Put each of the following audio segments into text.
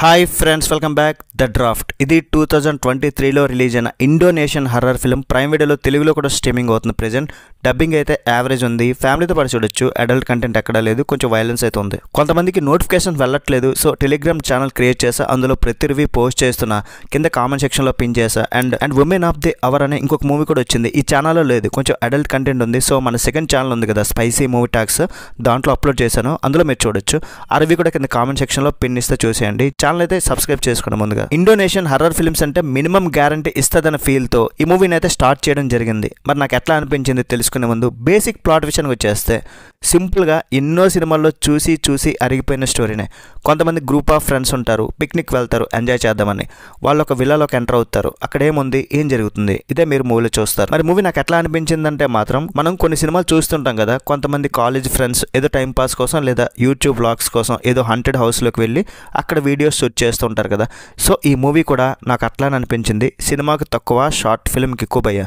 Hi friends, welcome back. The draft ఇది 2023లో release అయిన Indonesian horror film. Prime వీడియోలో తెలుగులో కూడా స్ట్రీమింగ్ అవుతుంది. ప్రెజెంట్ డబ్బింగ్ అయితే యావరేజ్ ఉంది. ఫ్యామిలీతో పాటు చూడొచ్చు. అడల్ట్ కంటెంట్ ఎక్కడా లేదు, కొంచెం వైలెన్స్ అయితే ఉంది. కొంతమందికి నోటిఫికేషన్ వెళ్ళట్లేదు, సో టెలిగ్రామ్ ఛానల్ క్రియేట్ చేసా. అందులో ప్రతి రివ్యూ పోస్ట్ చేస్తున్నా, కింద కామెంట్ సెక్షన్లో పిన్ చేసా. And Woman of the Hour అనే ఇంకొక మూవీ కూడా వచ్చింది. ఈ ఛానల్లో లేదు, కొంచెం అడల్ట్ కంటెంట్ ఉంది. సో మన సెకండ్ ఛానల్ ఉంది కదా, స్పైసీ మూవీ టాక్స్, దాంట్లో అప్లోడ్ చేశాను. అందులో మీరు చూడొచ్చు. ఆ రివ్యూ కూడా కింద కామెంట్ సెక్షన్లో పిన్ ఇస్తే చూసేయండి. ఛానల్ అయితే సబ్స్క్రైబ్ చేసుకోండి ముందుగా. ఇండోనేషియన్ హర్రర్ ఫిల్మ్స్ అంటే మినిమం గ్యారంటీ ఇస్తుందన్న ఫీల్తో ఈ మూవీని అయితే స్టార్ట్ చేయడం జరిగింది. మరి నాకు ఎట్లా అనిపించింది తెలుసుకునే ముందు బేసిక్ ప్లాట్ విషయానికి వచ్చేస్తే, సింపుల్గా ఎన్నో సినిమాల్లో చూసి అరిగిపోయిన స్టోరీనే. కొంతమంది గ్రూప్ ఆఫ్ ఫ్రెండ్స్ ఉంటారు, పిక్నిక్ వెళ్తారు ఎంజాయ్ చేద్దామని. వాళ్ళు ఒక విల్లాలోకి ఎంటర్ అవుతారు. అక్కడ ఏముంది, ఏం జరుగుతుంది, ఇదే మీరు మూవీలో చూస్తారు. మరి మూవీ నాకు ఎట్లా అనిపించిందంటే మాత్రం, మనం కొన్ని సినిమాలు చూస్తుంటాం కదా, కొంతమంది కాలేజ్ ఫ్రెండ్స్ ఏదో టైం పాస్ కోసం లేదా యూట్యూబ్ వ్లాగ్స్ కోసం ఏదో హంటెడ్ హౌస్లోకి వెళ్ళి అక్కడ వీడియోస్ షూట్ చేస్తుంటారు కదా. సో ఈ మూవీ కూడా నాకు అట్లానే అనిపించింది. సినిమాకి తక్కువ, షార్ట్ ఫిల్మ్కి ఎక్కువ భయ్యా.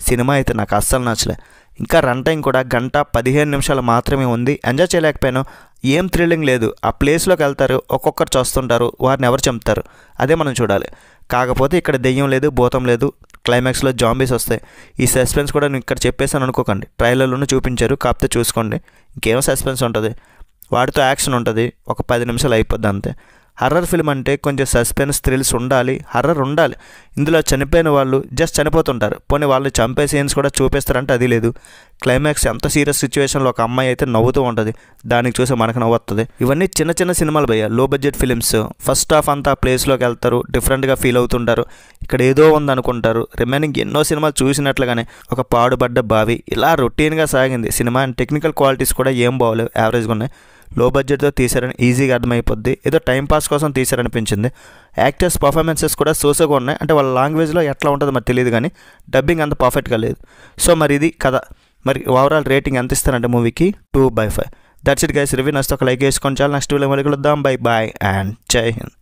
సినిమా అయితే నాకు అస్సలు నచ్చలే. ఇంకా రన్ టైం కూడా 1:15 మాత్రమే ఉంది. ఎంజాయ్ చేయలేకపోయాను. ఏం థ్రిల్లింగ్ లేదు. ఆ ప్లేస్లోకి వెళ్తారు, ఒక్కొక్కరు చూస్తుంటారు, వారిని ఎవరు చంపుతారు అదే మనం చూడాలి. కాకపోతే ఇక్కడ దెయ్యం లేదు, భూతం లేదు. క్లైమాక్స్లో జాంబీస్ వస్తాయి. ఈ సస్పెన్స్ కూడా నేను ఇక్కడ చెప్పేసాను అనుకోకండి, ట్రైలర్లోనే చూపించారు, కాకపోతే చూసుకోండి. ఇంకేమో సస్పెన్స్ ఉంటుంది, వాటితో యాక్షన్ ఉంటుంది. ఒక 10 నిమిషాలు అయిపోద్ది అంతే. హర్రర్ ఫిల్మ్ అంటే కొంచెం సస్పెన్స్, థ్రిల్స్ ఉండాలి, హర్రర్ ఉండాలి. ఇందులో చనిపోయిన వాళ్ళు జస్ట్ చనిపోతుంటారు, పోనీ వాళ్ళు చంపే సీన్స్ కూడా చూపిస్తారంటే అది లేదు. క్లైమాక్స్ ఎంత సీరియస్ సిచ్యువేషన్లో ఒక అమ్మాయి అయితే నవ్వుతూ ఉంటుంది, దానికి చూసి మనకు నవ్వుతుంది. ఇవన్నీ చిన్న చిన్న సినిమాలు భయ్యా, లో బడ్జెట్ ఫిలిమ్స్. ఫస్ట్ హాఫ్ అంతా ప్లేస్లోకి వెళ్తారు, డిఫరెంట్గా ఫీల్ అవుతుంటారు, ఇక్కడ ఏదో ఉందనుకుంటారు. రిమైనింగ్ ఎన్నో సినిమాలు చూసినట్లుగానే ఒక పాడుబడ్డ బావి ఇలా రొటీన్గా సాగింది సినిమా. అండ్ టెక్నికల్ క్వాలిటీస్ కూడా ఏం బాగోలేవు, యావరేజ్గా ఉన్నాయి. లో బడ్జెట్తో తీశారని ఈజీగా అర్థమైపోద్ది. ఏదో టైంపాస్ కోసం తీశారనిపించింది. యాక్టర్స్ పర్ఫార్మెన్సెస్ కూడా సోసోగా ఉన్నాయి. అంటే వాళ్ళ లాంగ్వేజ్లో ఎట్లా ఉంటుందో మరి తెలియదు, కానీ డబ్బింగ్ అంత పర్ఫెక్ట్గా లేదు. సో మరి ఇది కథ. మరి ఓవరాల్ రేటింగ్ ఎంత ఇస్తారంటే మూవీకి 2/5. That's it guys. రివ్యూ నచ్చితే ఒక లైక్ వేసుకొని చాలు. నెక్స్ట్ వీడియో మళ్ళీ కలుద్దాం. బై అండ్ జై హింద్.